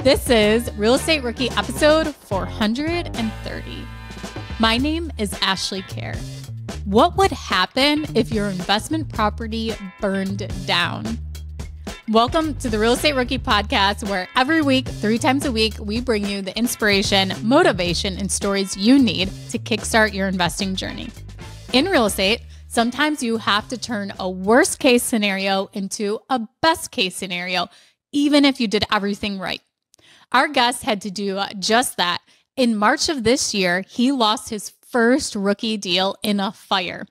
This is Real Estate Rookie episode 430. My name is Ashley Kerr. What would happen if your investment property burned down? Welcome to the Real Estate Rookie podcast, where every week, 3 times a week, we bring you the inspiration, motivation, and stories you need to kickstart your investing journey. In real estate, sometimes you have to turn a worst case scenario into a best case scenario, even if you did everything right. Our guest had to do just that. In March of this year, he lost his first rookie deal in a fire.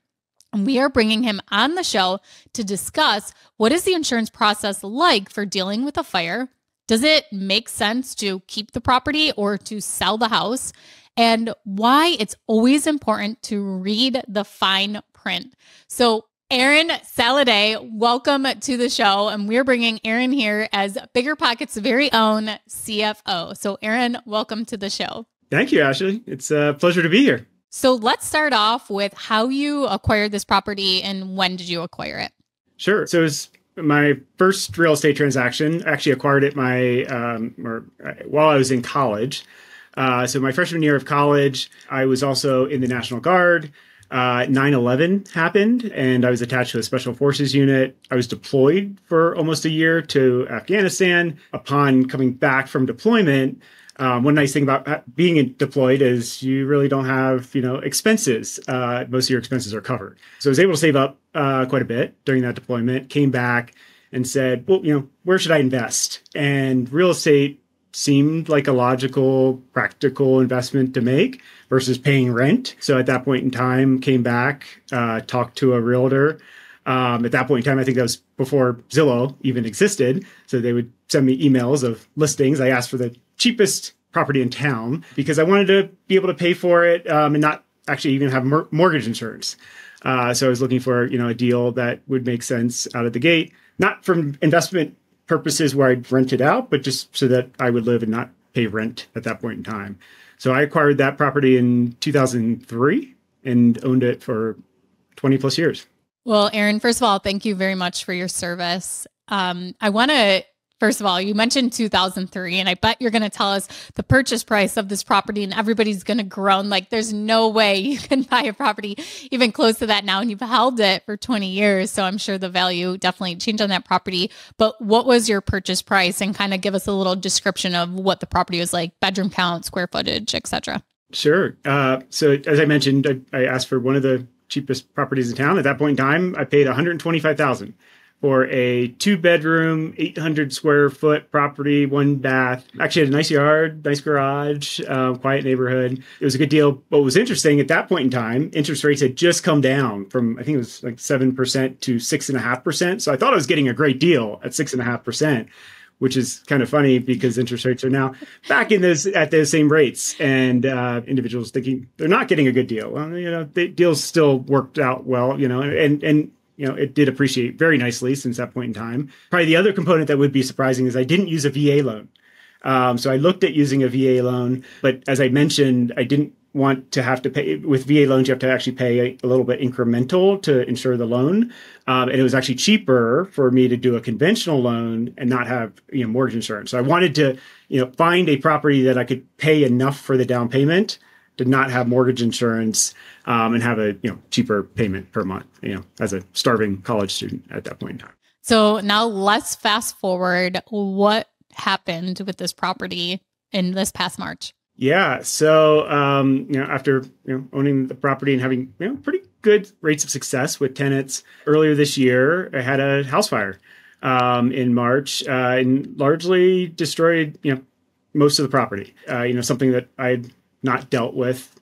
And we are bringing him on the show to discuss what is the insurance process like for dealing with a fire? Does it make sense to keep the property or to sell the house? And why it's always important to read the fine print. So Aaron Sallade, welcome to the show. And we're bringing Aaron here as BiggerPockets' very own CFO. So Aaron, welcome to the show. Thank you, Ashley. It's a pleasure to be here. So let's start off with how you acquired this property and when did you acquire it? Sure. So it was my first real estate transaction. I actually acquired it while I was in college. So my freshman year of college, I was also in the National Guard. 9/11 happened and I was attached to a special forces unit. I was deployed for almost a year to Afghanistan. Upon coming back from deployment, one nice thing about being deployed is you really don't have, expenses. Most of your expenses are covered. So I was able to save up quite a bit during that deployment, came back and said, well, where should I invest? And real estate seemed like a logical, practical investment to make versus paying rent. So at that point in time, came back, talked to a realtor. At that point in time, I think that was before Zillow even existed. So they would send me emails of listings. I asked for the cheapest property in town because I wanted to be able to pay for it and not actually even have mortgage insurance. So I was looking for, a deal that would make sense out of the gate, not from investment purposes where I'd rent it out, but just so that I would live and not pay rent at that point in time. So I acquired that property in 2003 and owned it for 20 plus years. Well, Aaron, first of all, thank you very much for your service. I want to, first of all, you mentioned 2003, and I bet you're going to tell us the purchase price of this property, and everybody's going to groan like there's no way you can buy a property even close to that now, and you've held it for 20 years. So I'm sure the value definitely changed on that property. But what was your purchase price? And kind of give us a little description of what the property was like, bedroom count, square footage, etc. Sure. So as I mentioned, I asked for one of the cheapest properties in town. At that point in time, I paid $125,000 for a 2-bedroom, 800 square foot property, 1 bath. Actually had a nice yard, nice garage, quiet neighborhood. It was a good deal. What was interesting at that point in time, interest rates had just come down from, I think it was like 7% to 6.5%. So I thought I was getting a great deal at 6.5%, which is kind of funny because interest rates are now back at those same rates, and individuals thinking they're not getting a good deal. Well, the deals still worked out well, and it did appreciate very nicely since that point in time. Probably the other component that would be surprising is I didn't use a VA loan. So I looked at using a VA loan, but as I mentioned, I didn't want to have to pay. With VA loans, you have to actually pay a little bit incremental to insure the loan. And it was actually cheaper for me to do a conventional loan and not have mortgage insurance. So I wanted to find a property that I could pay enough for the down payment to not have mortgage insurance and have a cheaper payment per month, as a starving college student at that point in time. So now let's fast forward. What happened with this property in this past March? Yeah. So, after, owning the property and having, pretty good rates of success with tenants earlier this year, I had a house fire in March and largely destroyed, most of the property, something that I'd not dealt with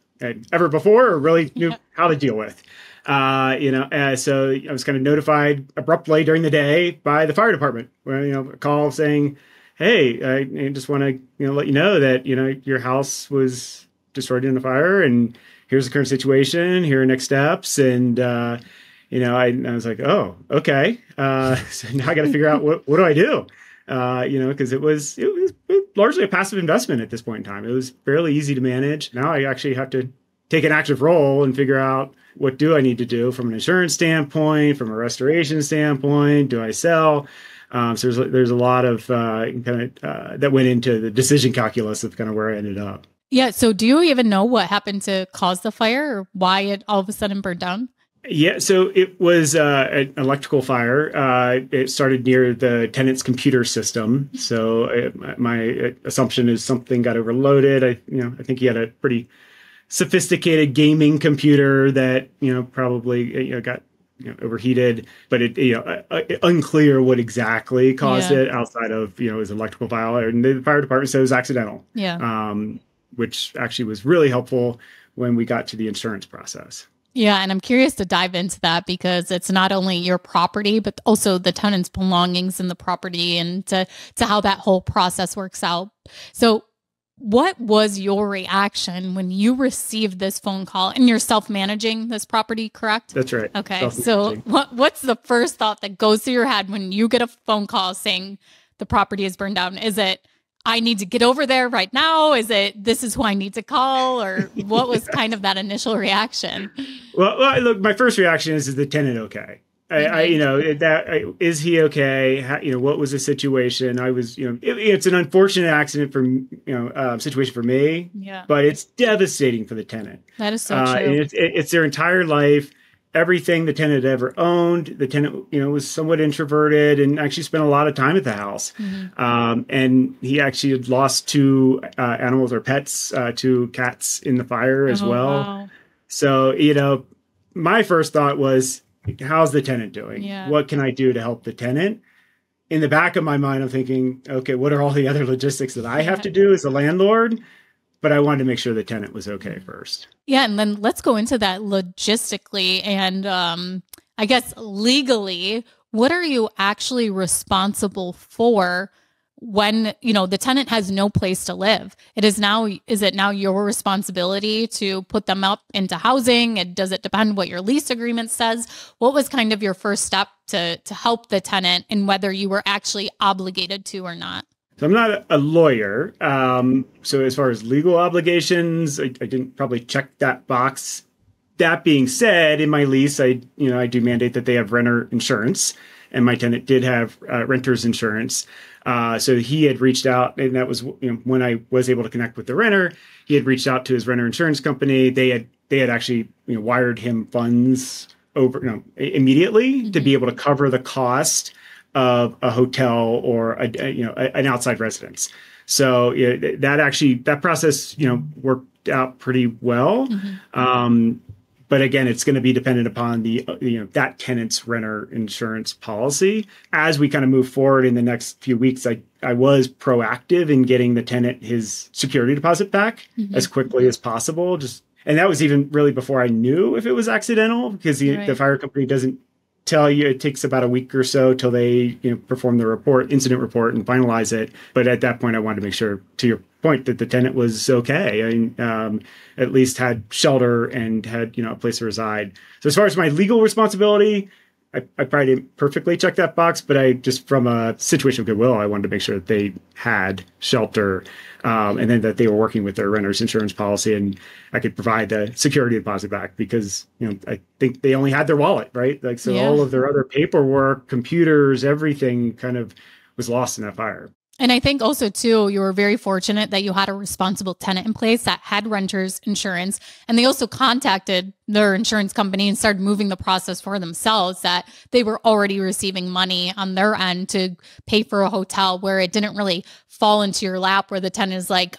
ever before or really knew how to deal with. So I was kind of notified abruptly during the day by the fire department, where, a call saying, hey, I just want to let you know that your house was destroyed in a fire, and here's the current situation. Here are next steps, and I was like, oh, okay. So now I got to figure out what do I do? Because it was largely a passive investment at this point in time. It was fairly easy to manage. Now I actually have to take an active role and figure out what do I need to do from an insurance standpoint, from a restoration standpoint. Do I sell? So there's a lot of that went into the decision calculus of kind of where I ended up. Yeah. So do you even know what happened to cause the fire or why it all of a sudden burned down? Yeah, so it was an electrical fire. It started near the tenant's computer system. So my assumption is something got overloaded. I think he had a pretty sophisticated gaming computer that probably got overheated, but unclear what exactly caused it outside of his electrical fire. And the fire department said it was accidental. Yeah. Which actually was really helpful when we got to the insurance process. Yeah, and I'm curious to dive into that because it's not only your property, but also the tenant's belongings in the property and to how that whole process works out. So what was your reaction when you received this phone call? And you're self-managing this property, correct? That's right. Okay, so what's the first thought that goes through your head when you get a phone call saying the property is burned down? Is it, I need to get over there right now? Is it, this is who I need to call? Or what was kind of that initial reaction? Well, look, my first reaction is the tenant okay? Is he okay? What was the situation? I was, it's an unfortunate accident situation for me, but it's devastating for the tenant. That is so true. And it's their entire life. Everything the tenant had ever owned. The tenant, was somewhat introverted and actually spent a lot of time at the house. Mm-hmm. And he actually had lost two animals or pets, two cats in the fire as well. Wow. So, my first thought was, how's the tenant doing? Yeah. What can I do to help the tenant? In the back of my mind, I'm thinking, okay, what are all the other logistics that I have to do as a landlord? But I wanted to make sure the tenant was okay first. Yeah. And then let's go into that logistically and I guess legally, what are you actually responsible for when, the tenant has no place to live? Is it now your responsibility to put them up into housing? And does it depend what your lease agreement says? What was kind of your first step to help the tenant and whether you were actually obligated to or not? So I'm not a lawyer. So as far as legal obligations, I didn't probably check that box. That being said, in my lease, I do mandate that they have renter insurance, and my tenant did have renter's insurance. So he had reached out, and that was when I was able to connect with the renter. He had reached out to his renter insurance company. They had actually wired him funds over immediately to be able to cover the cost of a hotel or an outside residence. So that process worked out pretty well. Mm-hmm. But again, it's going to be dependent upon that tenant's renter insurance policy. As we kind of move forward in the next few weeks, I was proactive in getting the tenant his security deposit back as quickly as possible. And that was even really before I knew if it was accidental, because the fire company doesn't tell you. It takes about a week or so till they perform the incident report and finalize it. But at that point, I wanted to make sure, to your point, that the tenant was okay and at least had shelter and had a place to reside. So as far as my legal responsibility, I probably didn't perfectly check that box, but I just, from a situation of goodwill, I wanted to make sure that they had shelter and then that they were working with their renter's insurance policy, and I could provide the security deposit back because, I think they only had their wallet, right? All of their other paperwork, computers, everything kind of was lost in that fire. And I think also, too, you were very fortunate that you had a responsible tenant in place that had renter's insurance. And they also contacted their insurance company and started moving the process for themselves, that they were already receiving money on their end to pay for a hotel, where it didn't really fall into your lap, where the tenant is like,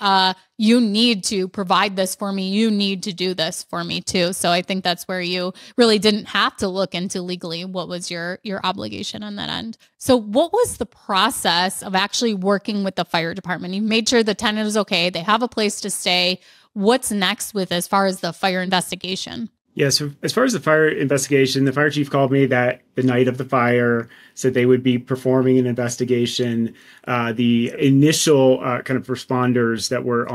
you need to provide this for me. You need to do this for me too. So I think that's where you really didn't have to look into legally what was your obligation on that end. So what was the process of actually working with the fire department? You made sure the tenant is okay. They have a place to stay. What's next with as far as the fire investigation? Yeah, so as far as the fire investigation, the fire chief called me that the night of the fire, said they would be performing an investigation. The initial kind of responders that were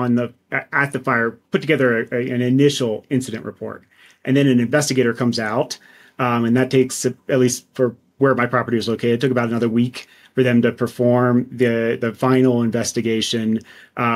at the fire put together an initial incident report, and then an investigator comes out, and that takes, at least for where my property was located, it took about another week for them to perform the final investigation,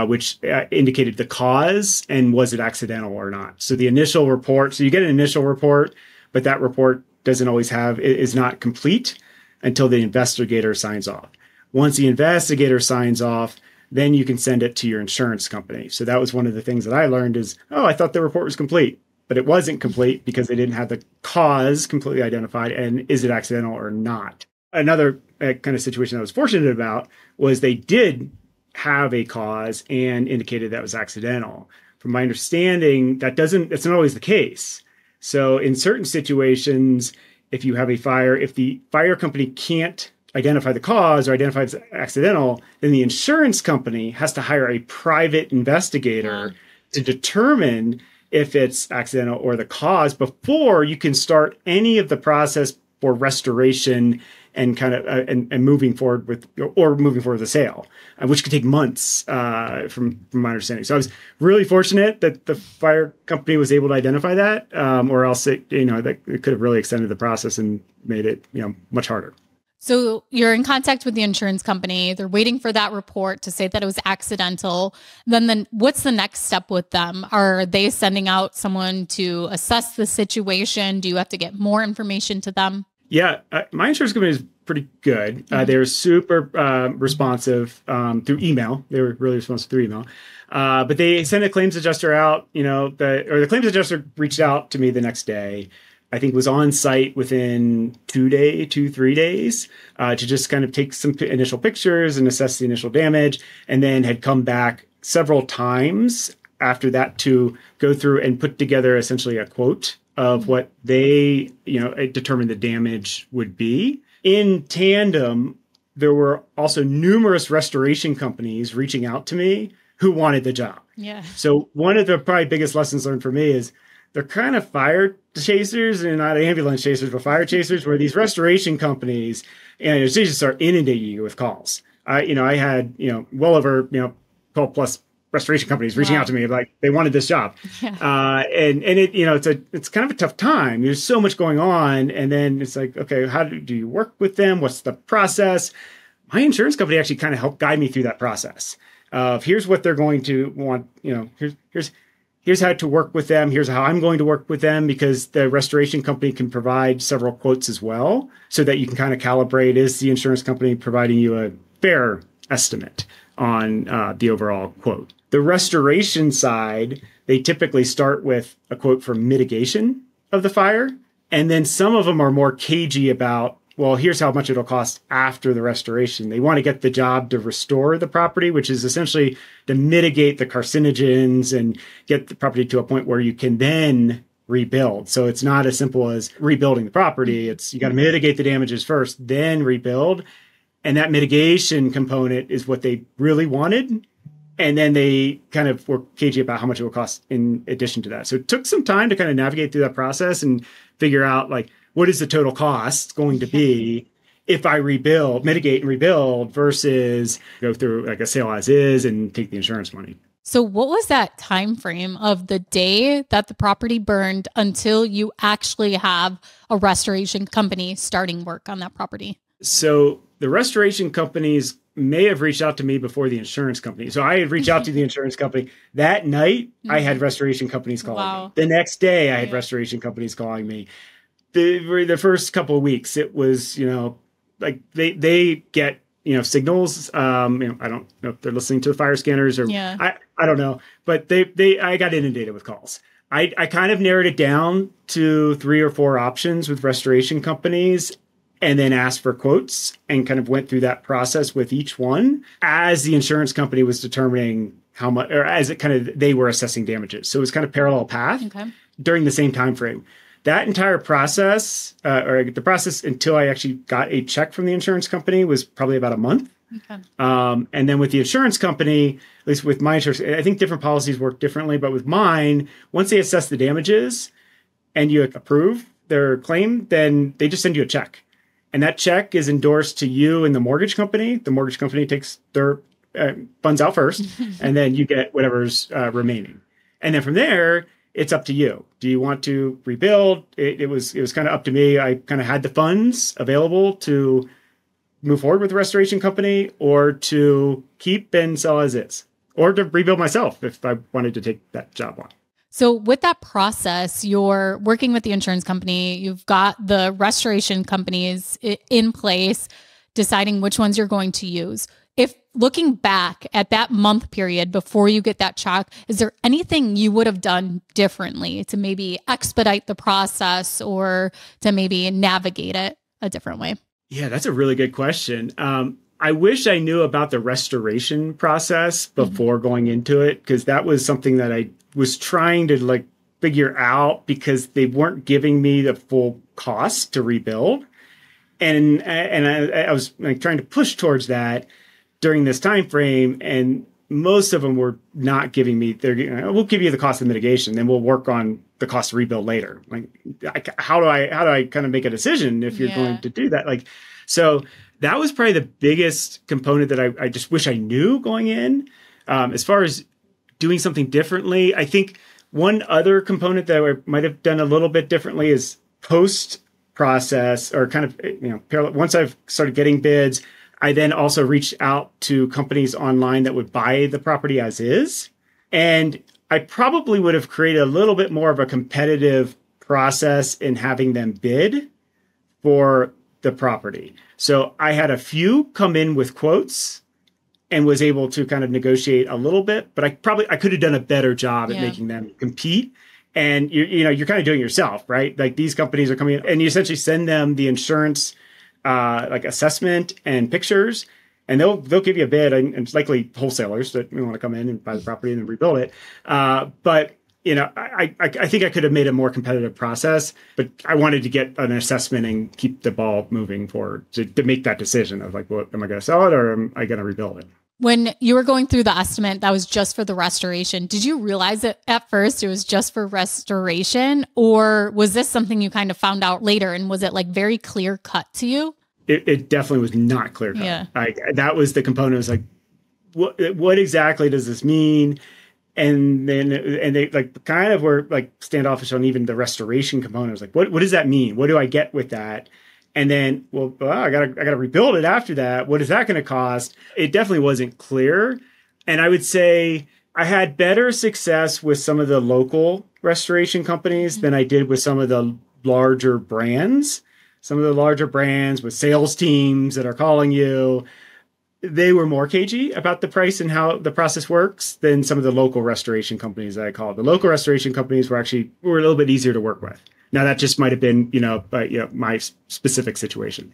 which indicated the cause and was it accidental or not. So the initial report, so you get an initial report, but that report is not complete until the investigator signs off. Once the investigator signs off, then you can send it to your insurance company. So that was one of the things that I learned is, oh, I thought the report was complete, but it wasn't complete because they didn't have the cause completely identified. And is it accidental or not? Another kind of situation I was fortunate about was they did have a cause and indicated that was accidental. From my understanding, that's not always the case. So in certain situations, if you have a fire, if the fire company can't identify the cause or identify it's accidental, then the insurance company has to hire a private investigator to determine if it's accidental or the cause before you can start any of the process for restoration and kind of and moving forward with the sale, which could take months from my understanding. So I was really fortunate that the fire company was able to identify that, or else it could have really extended the process and made it much harder. So you're in contact with the insurance company. They're waiting for that report to say that it was accidental. Then what's the next step with them? Are they sending out someone to assess the situation? Do you have to get more information to them? Yeah, my insurance company is pretty good. They're super responsive through email. They were really responsive through email. But they sent a claims adjuster out, the claims adjuster reached out to me the next day. I think was on site within 3 days to just kind of take some initial pictures and assess the initial damage, and then had come back several times after that to go through and put together essentially a quote of what they, determined the damage would be. In tandem, there were also numerous restoration companies reaching out to me who wanted the job. Yeah. So one of the probably biggest lessons learned for me is they're kind of fire chasers and not ambulance chasers, but fire chasers, where these restoration companies and they just start inundating you with calls. I had, well over, 12 plus restoration companies reaching out to me like they wanted this job. Yeah. And it, it's kind of a tough time. There's so much going on. And then it's like, okay, how do you work with them? What's the process? My insurance company actually kind of helped guide me through that process of here's what they're going to want, here's how to work with them. Here's how I'm going to work with them, because the restoration company can provide several quotes as well, so that you can kind of calibrate, is the insurance company providing you a fair estimate on the overall quote. The restoration side, they typically start with a quote for mitigation of the fire. And then some of them are more cagey about, well, here's how much it'll cost after the restoration. They want to get the job to restore the property, which is essentially to mitigate the carcinogens and get the property to a point where you can then rebuild. So it's not as simple as rebuilding the property. It's you got to mitigate the damages first, then rebuild. And that mitigation component is what they really wanted. And then they kind of were cagey about how much it would cost in addition to that. So it took some time to kind of navigate through that process and figure out, like, what is the total cost going to be if I mitigate and rebuild versus go through like a sale as is and take the insurance money. So what was that time frame of the day that the property burned until you actually have a restoration company starting work on that property? So the restoration companies may have reached out to me before the insurance company. So I had reached out to the insurance company. That night, I had restoration companies calling me. The next day, I had restoration companies calling me. The first couple of weeks, it was, like they get, signals. I don't know if they're listening to the fire scanners or I don't know, but I got inundated with calls. I kind of narrowed it down to 3 or 4 options with restoration companies, and then asked for quotes and kind of went through that process with each one as the insurance company was determining how much, or as it kind of, they were assessing damages. So it was kind of parallel path during the same time frame. That entire process, or the process until I actually got a check from the insurance company, was probably about a month. Okay. And then with the insurance company, at least with my insurance, I think different policies work differently, but with mine, once they assess the damages and you approve their claim, then they just send you a check. And that check is endorsed to you and the mortgage company. The mortgage company takes their funds out first, and then you get whatever's remaining. And then from there, it's up to you. Do you want to rebuild? It was kind of up to me. I kind of had the funds available to move forward with the restoration company, or to keep and sell as is, or to rebuild myself if I wanted to take that job on. So with that process, you're working with the insurance company, you've got the restoration companies in place. deciding which ones you're going to use. If looking back at that month period before you get that check, is there anything you would have done differently to maybe expedite the process or to maybe navigate it a different way? Yeah, that's a really good question. I wish I knew about the restoration process before going into it, because that was something that I was trying to figure out, because they weren't giving me the full cost to rebuild. And I was trying to push towards that during this time frame, and most of them were not giving me. We'll give you the cost of mitigation, then we'll work on the cost to rebuild later. How do I kind of make a decision if you're going to do that? So that was probably the biggest component that I just wish I knew going in. As far as doing something differently, I think one other component that I might have done a little bit differently is post process, or kind of, once I've started getting bids, I then also reached out to companies online that would buy the property as is. And I probably would have created a little bit more of a competitive process in having them bid for the property. So I had a few come in with quotes and was able to kind of negotiate a little bit, but I could have done a better job at making them compete. And you're kind of doing it yourself, right? Like, these companies are coming in and you essentially send them the insurance assessment and pictures, and they'll give you a bid, and it's likely wholesalers that want to come in and buy the property and then rebuild it. But I think I could have made a more competitive process, but I wanted to get an assessment and keep the ball moving forward to make that decision of am I going to sell it or am I going to rebuild it? When you were going through the estimate that was just for the restoration, did you realize that at first it was just for restoration, or was this something you kind of found out later? And was it very clear cut to you? It definitely was not clear cut. Yeah. That was the component. It was what exactly does this mean? And then they kind of were standoffish on even the restoration component. It was what does that mean? What do I get with that? And then, I gotta rebuild it after that. What is that going to cost? It definitely wasn't clear. And I would say I had better success with some of the local restoration companies than I did with some of the larger brands. Some of the larger brands with sales teams that are calling you, they were more cagey about the price and how the process works than some of the local restoration companies that I called. The local restoration companies were a little bit easier to work with. Now, that just might have been, my specific situation.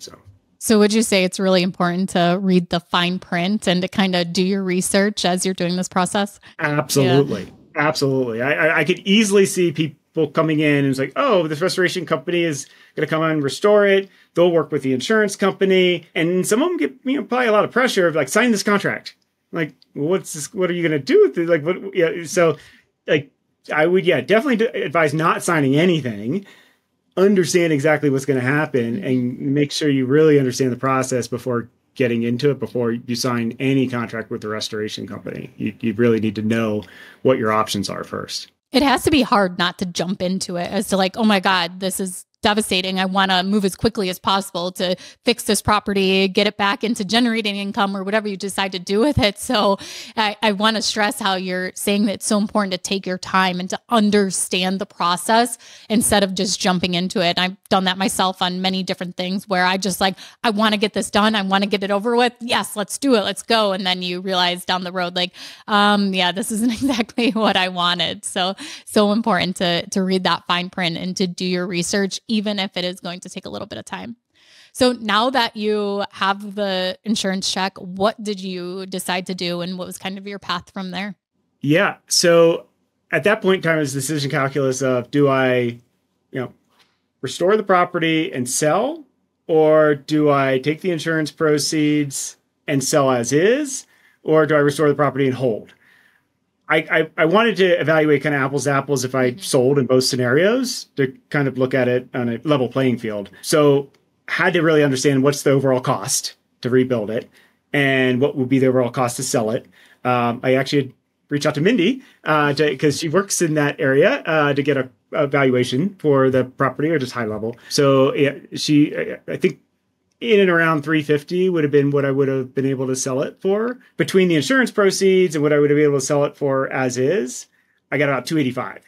So would you say it's really important to read the fine print and to kind of do your research as you're doing this process? Absolutely. Yeah. Absolutely. I could easily see people coming in and it's this restoration company is going to come and restore it. They'll work with the insurance company. And some of them get, probably a lot of pressure of sign this contract. What's this? What are you going to do with it? So I would, definitely advise not signing anything. Understand exactly what's going to happen and make sure you really understand the process before getting into it, before you sign any contract with the restoration company. You really need to know what your options are first. It has to be hard not to jump into it as to oh my God, this is devastating. I want to move as quickly as possible to fix this property, get it back into generating income or whatever you decide to do with it. So I want to stress how you're saying that it's so important to take your time and to understand the process instead of just jumping into it. And I've done that myself on many different things where I just I want to get this done. I want to get it over with. Yes, let's do it. Let's go. And then you realize down the road, this isn't exactly what I wanted. So important to read that fine print and to do your research, even if it is going to take a little bit of time. So now that you have the insurance check, what did you decide to do and what was kind of your path from there? Yeah. So at that point in time, it was decision calculus of, do I, restore the property and sell, or do I take the insurance proceeds and sell as is, or do I restore the property and hold? I wanted to evaluate kind of apples to apples if I sold in both scenarios to kind of look at it on a level playing field. So had to really understand what's the overall cost to rebuild it and what would be the overall cost to sell it. I actually reached out to Mindy because she works in that area to get a valuation for the property, or just high level. So I think in and around 350 would have been what I would have been able to sell it for. Between the insurance proceeds and what I would have been able to sell it for as is, I got about 285.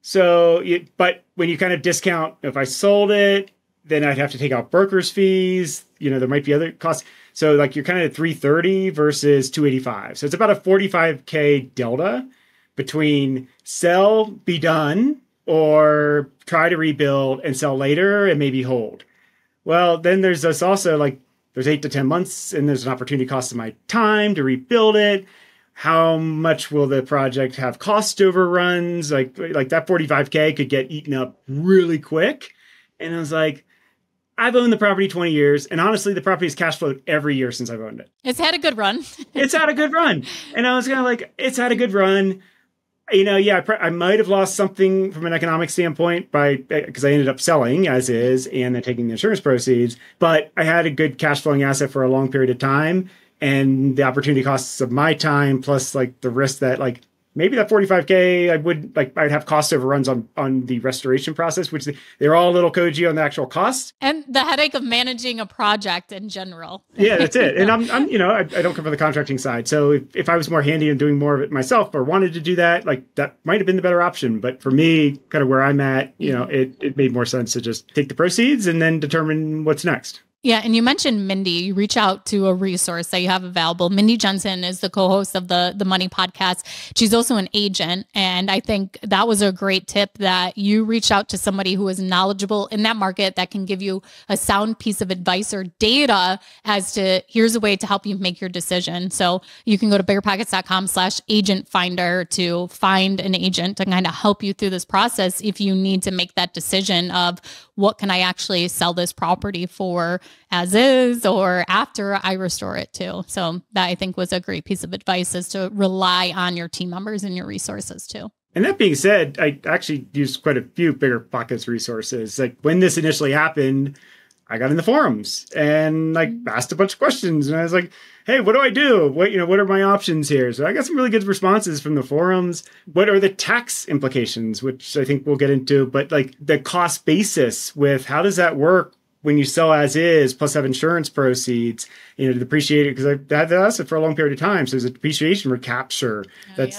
So, but when you kind of discount, if I sold it, then I'd have to take out broker's fees. there might be other costs. So like you're kind of at 330 versus 285. So it's about a 45K delta between sell, be done, or try to rebuild and sell later and maybe hold. Well, then there's this also like there's 8 to 10 months and there's an opportunity cost of my time to rebuild it. How much will the project have cost overruns? Like that 45K could get eaten up really quick. And I was like, I've owned the property 20 years. And honestly, the property has cash flowed every year since I've owned it. It's had a good run. It's had a good run. And I was kind of like, it's had a good run. I might have lost something from an economic standpoint because I ended up selling as is and then taking the insurance proceeds. But I had a good cash flowing asset for a long period of time. And the opportunity costs of my time plus like the risk that like maybe that 45K, I'd have cost overruns on the restoration process, which they're all a little koji on the actual costs. And the headache of managing a project in general. Yeah, that's it. And I don't come from the contracting side. So if I was more handy and doing more of it myself or wanted to do that, like that might have been the better option. But for me, kind of where I'm at, it made more sense to just take the proceeds and then determine what's next. Yeah. And you mentioned Mindy. You reach out to a resource that you have available. Mindy Jensen is the co-host of the Money Podcast. She's also an agent. And I think that was a great tip that you reach out to somebody who is knowledgeable in that market that can give you a sound piece of advice or data as to here's a way to help you make your decision. So you can go to BiggerPockets.com/agent finder to find an agent to kind of help you through this process if you need to make that decision of what can I actually sell this property for as is or after I restore it too. So that I think was a great piece of advice is to rely on your team members and your resources too. And that being said, I actually used quite a few BiggerPockets resources. Like when this initially happened, I got in the forums and like asked a bunch of questions and I was like, hey, what do I do? What are my options here? So I got some really good responses from the forums. What are the tax implications, which I think we'll get into, but like the cost basis with how does that work when you sell as is plus have insurance proceeds, to depreciate it because I've had the asset for a long period of time. So there's a depreciation recapture.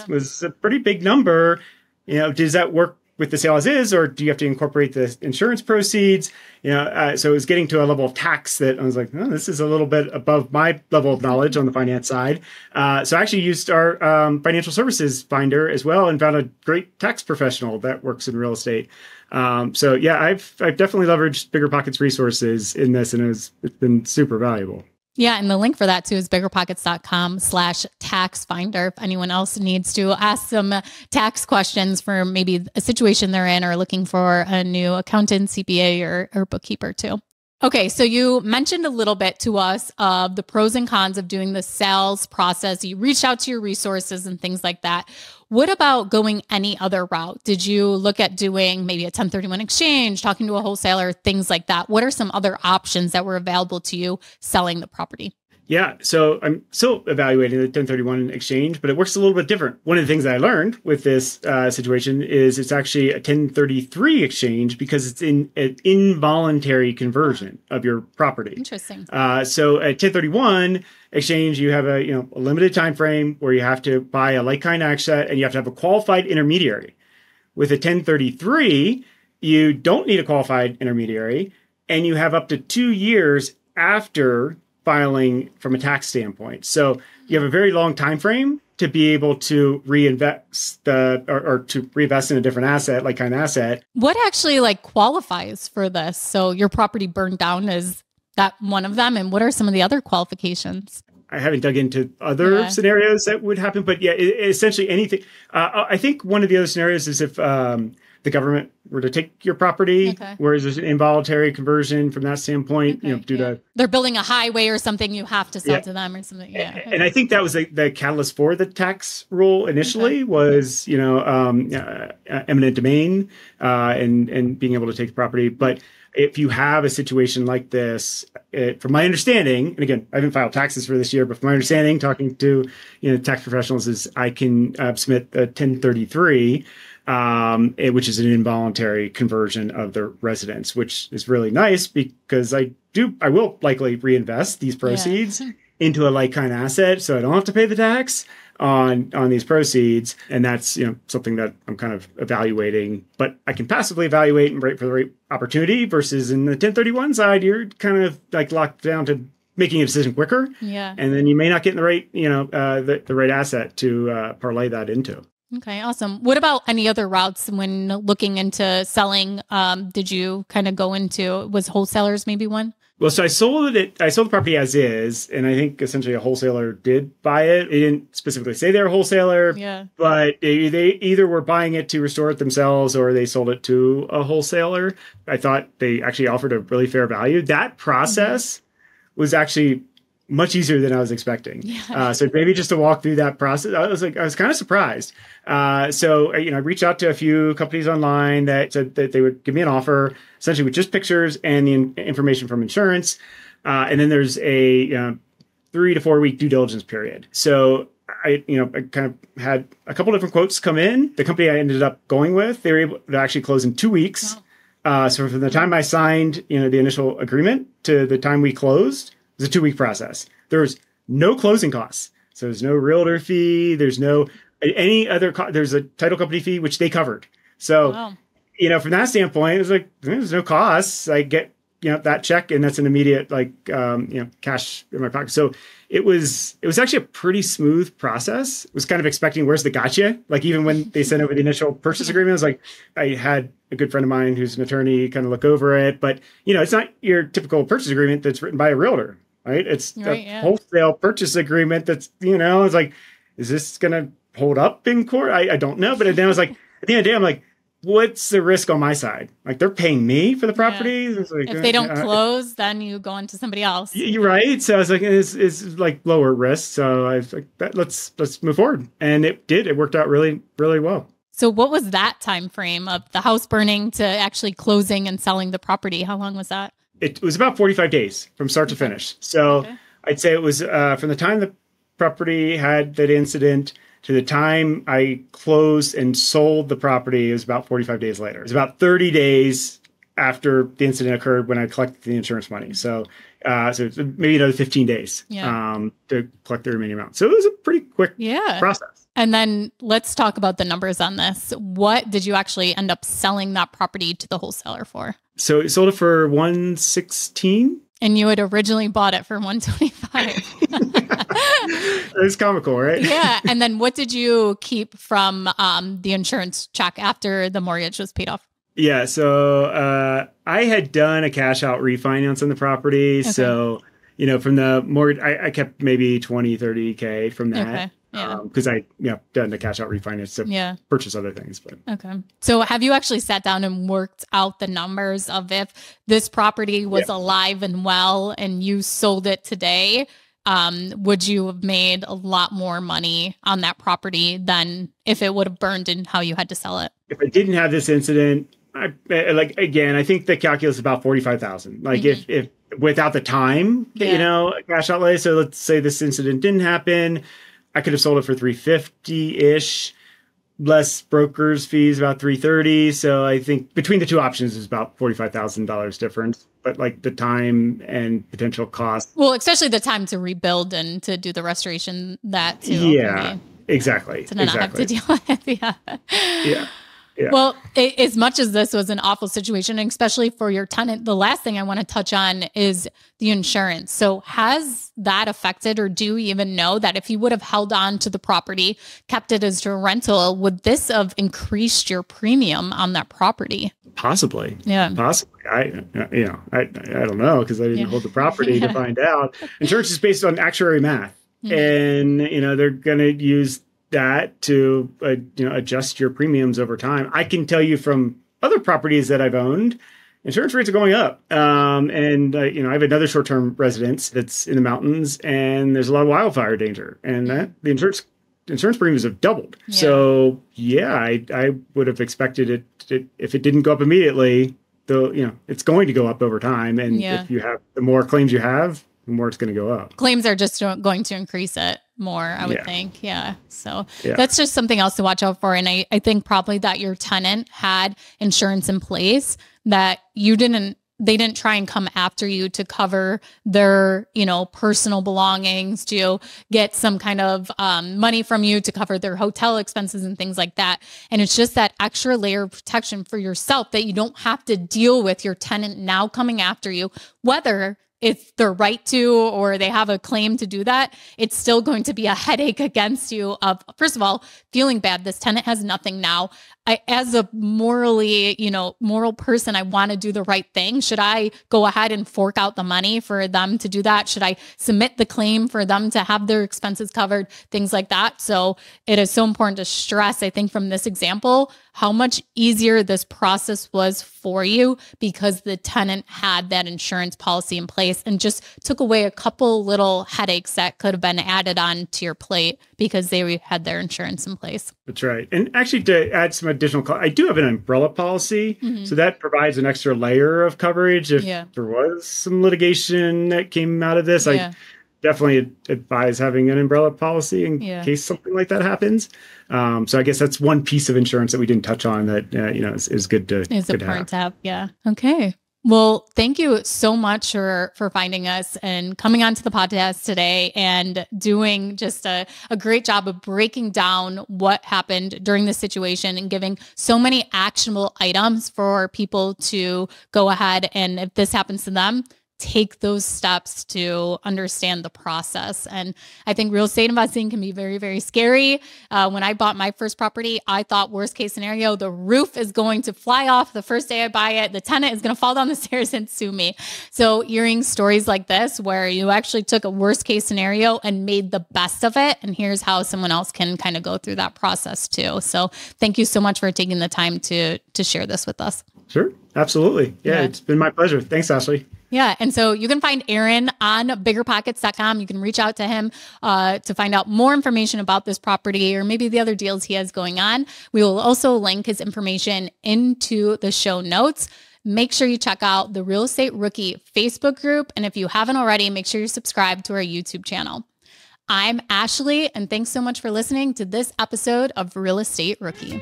Was a pretty big number. Does that work with the sale as is, or do you have to incorporate the insurance proceeds? So it was getting to a level of tax that I was like, oh, this is a little bit above my level of knowledge on the finance side. So I actually used our financial services finder as well and found a great tax professional that works in real estate. I've definitely leveraged BiggerPockets resources in this, and it's been super valuable. Yeah. And the link for that too is BiggerPockets.com/tax finder. If anyone else needs to ask some tax questions for maybe a situation they're in or looking for a new accountant, CPA, or bookkeeper too. Okay. So you mentioned a little bit to us of the pros and cons of doing the sales process. You reached out to your resources and things like that. What about going any other route? Did you look at doing maybe a 1031 exchange, talking to a wholesaler, things like that? What are some other options that were available to you selling the property? Yeah, so I'm still evaluating the 1031 exchange, but it works a little bit different. One of the things that I learned with this situation is it's actually a 1033 exchange because it's an involuntary conversion of your property. Interesting. So at 1031 exchange, you have a limited time frame where you have to buy a like kind asset and you have to have a qualified intermediary. With a 1033, you don't need a qualified intermediary, and you have up to 2 years after filing from a tax standpoint. So you have a very long time frame to be able to reinvest or to reinvest in a different asset, like kind of asset. What actually qualifies for this? So your property burned down, is that one of them? And what are some of the other qualifications? I haven't dug into other scenarios that would happen, but essentially anything. I think one of the other scenarios is if the government were to take your property, whereas there's an involuntary conversion from that standpoint, due to they're building a highway or something, you have to sell to them or something. Yeah. And I think that was the catalyst for the tax rule initially was, eminent domain and being able to take the property. But if you have a situation like this, from my understanding, and again, I haven't filed taxes for this year, but from my understanding, talking to tax professionals, is I can submit a 1033. Which is an involuntary conversion of the residence, which is really nice because I will likely reinvest these proceeds into a like kind asset, so I don't have to pay the tax. on these proceeds. And that's, something that I'm kind of evaluating, but I can passively evaluate and wait for the right opportunity versus in the 1031 side, you're kind of like locked down to making a decision quicker. Yeah. And then you may not get in the right, the right asset to parlay that into. Okay, awesome. What about any other routes when looking into selling? Did you kind of go into, was wholesalers maybe one? Well, so I sold the property as is, and I think essentially a wholesaler did buy it. They didn't specifically say they were a wholesaler, but they either were buying it to restore it themselves or they sold it to a wholesaler. I thought they actually offered a really fair value. That process was actually much easier than I was expecting. So maybe just to walk through that process, I was kind of surprised. So I reached out to a few companies online that said that they would give me an offer, essentially with just pictures and the information from insurance. And then there's a 3 to 4 week due diligence period. So I kind of had a couple different quotes come in. The company I ended up going with, they were able to actually close in 2 weeks. Wow. So from the time I signed, the initial agreement to the time we closed, it was a 2-week process. There's no closing costs. So there's no realtor fee. There's no any other. There's a title company fee, which they covered. So, from that standpoint, it was like, there's no costs. I get, that check and that's an immediate, cash in my pocket. So it was actually a pretty smooth process. I was kind of expecting, where's the gotcha? Like even when they sent over the initial purchase agreement, I was like, I had a good friend of mine who's an attorney kind of look over it, but it's not your typical purchase agreement that's written by a realtor. Right. It's a wholesale purchase agreement that's, it's like, is this going to hold up in court? I don't know. But then I was like, at the end of the day, I'm like, what's the risk on my side? Like they're paying me for the property. Like, if they don't close, then you go into somebody else. You're right. So I was like, it's like lower risk. So I was like, let's move forward. And it did. It worked out really, really well. So what was that time frame of the house burning to actually closing and selling the property? How long was that? It was about 45 days from start to finish. So I'd say it was from the time the property had that incident to the time I closed and sold the property, it was about 45 days later. It was about 30 days after the incident occurred when I collected the insurance money. So it's maybe another 15 days to collect the remaining amount. So it was a pretty quick process. And then let's talk about the numbers on this. What did you actually end up selling that property to the wholesaler for? So it sold it for $116. And you had originally bought it for $125. It's comical, right? Yeah. And then what did you keep from the insurance check after the mortgage was paid off? Yeah. So I had done a cash out refinance on the property. Okay. So, from the mortgage, I kept maybe 20, 30K from that. Okay. Yeah. Because I done the cash out refinance to purchase other things. But okay. So have you actually sat down and worked out the numbers of if this property was alive and well and you sold it today, would you have made a lot more money on that property than if it would have burned and how you had to sell it? If I didn't have this incident, I think the calculus is about 45,000. Like if without the time, cash outlay. So let's say this incident didn't happen. I could have sold it for $350-ish, less brokers fees, about $330. So I think between the two options is about $45,000 difference. But like the time and potential cost. Well, especially the time to rebuild and to do the restoration, that too. Yeah, exactly. To not have to deal with it. Yeah. Well, as much as this was an awful situation, especially for your tenant, the last thing I want to touch on is the insurance. So has that affected, or do you even know that if you would have held on to the property, kept it as a rental, would this have increased your premium on that property? Possibly. Yeah. Possibly. I don't know because I didn't hold the property to find out. Insurance is based on actuary math, and they're going to use that to adjust your premiums over time. I can tell you from other properties that I've owned, insurance rates are going up. And I have another short-term residence that's in the mountains, and there's a lot of wildfire danger, and that the insurance premiums have doubled. Yeah. So I would have expected it if it didn't go up immediately. It's going to go up over time, and if you have the more claims you have, the more it's going to go up. Claims are just going to increase it more, I would think. Yeah. So that's just something else to watch out for. And I think probably that your tenant had insurance in place that you didn't they didn't try and come after you to cover their, personal belongings, to get some kind of money from you to cover their hotel expenses and things like that. And it's just that extra layer of protection for yourself that you don't have to deal with your tenant now coming after you, whether it's their right to, or they have a claim to do that. It's still going to be a headache against you of, first of all, feeling bad. This tenant has nothing now. As a moral person, I want to do the right thing. Should I go ahead and fork out the money for them to do that? Should I submit the claim for them to have their expenses covered? Things like that. So it is so important to stress, I think, from this example, how much easier this process was for you because the tenant had that insurance policy in place and just took away a couple little headaches that could have been added on to your plate because they had their insurance in place. That's right. And actually, to add some additional, I do have an umbrella policy. Mm-hmm. So that provides an extra layer of coverage if there was some litigation that came out of this. I definitely advise having an umbrella policy in case something like that happens. So I guess that's one piece of insurance that we didn't touch on that, is good to have. It's important to have. Yeah. Okay. Well, thank you so much for finding us and coming onto the podcast today and doing just a great job of breaking down what happened during this situation and giving so many actionable items for people to go ahead and, if this happens to them, take those steps to understand the process. And I think real estate investing can be very, very scary. When I bought my first property, I thought worst case scenario, the roof is going to fly off the first day I buy it. The tenant is going to fall down the stairs and sue me. So hearing stories like this, where you actually took a worst case scenario and made the best of it. And here's how someone else can kind of go through that process too. So thank you so much for taking the time to share this with us. Sure. Absolutely. Yeah. It's been my pleasure. Thanks, Ashley. Yeah. And so you can find Aaron on BiggerPockets.com. You can reach out to him to find out more information about this property or maybe the other deals he has going on. We will also link his information into the show notes. Make sure you check out the Real Estate Rookie Facebook group. And if you haven't already, make sure you're subscribed to our YouTube channel. I'm Ashley, and thanks so much for listening to this episode of Real Estate Rookie.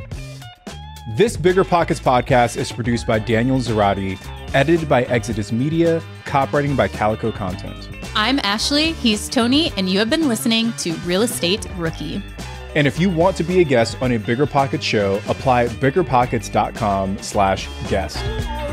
This BiggerPockets podcast is produced by Daniel Zarati, edited by Exodus Media, copywriting by Calico Content. I'm Ashley, he's Tony, and you have been listening to Real Estate Rookie. And if you want to be a guest on a BiggerPockets show, apply at BiggerPockets.com/guest.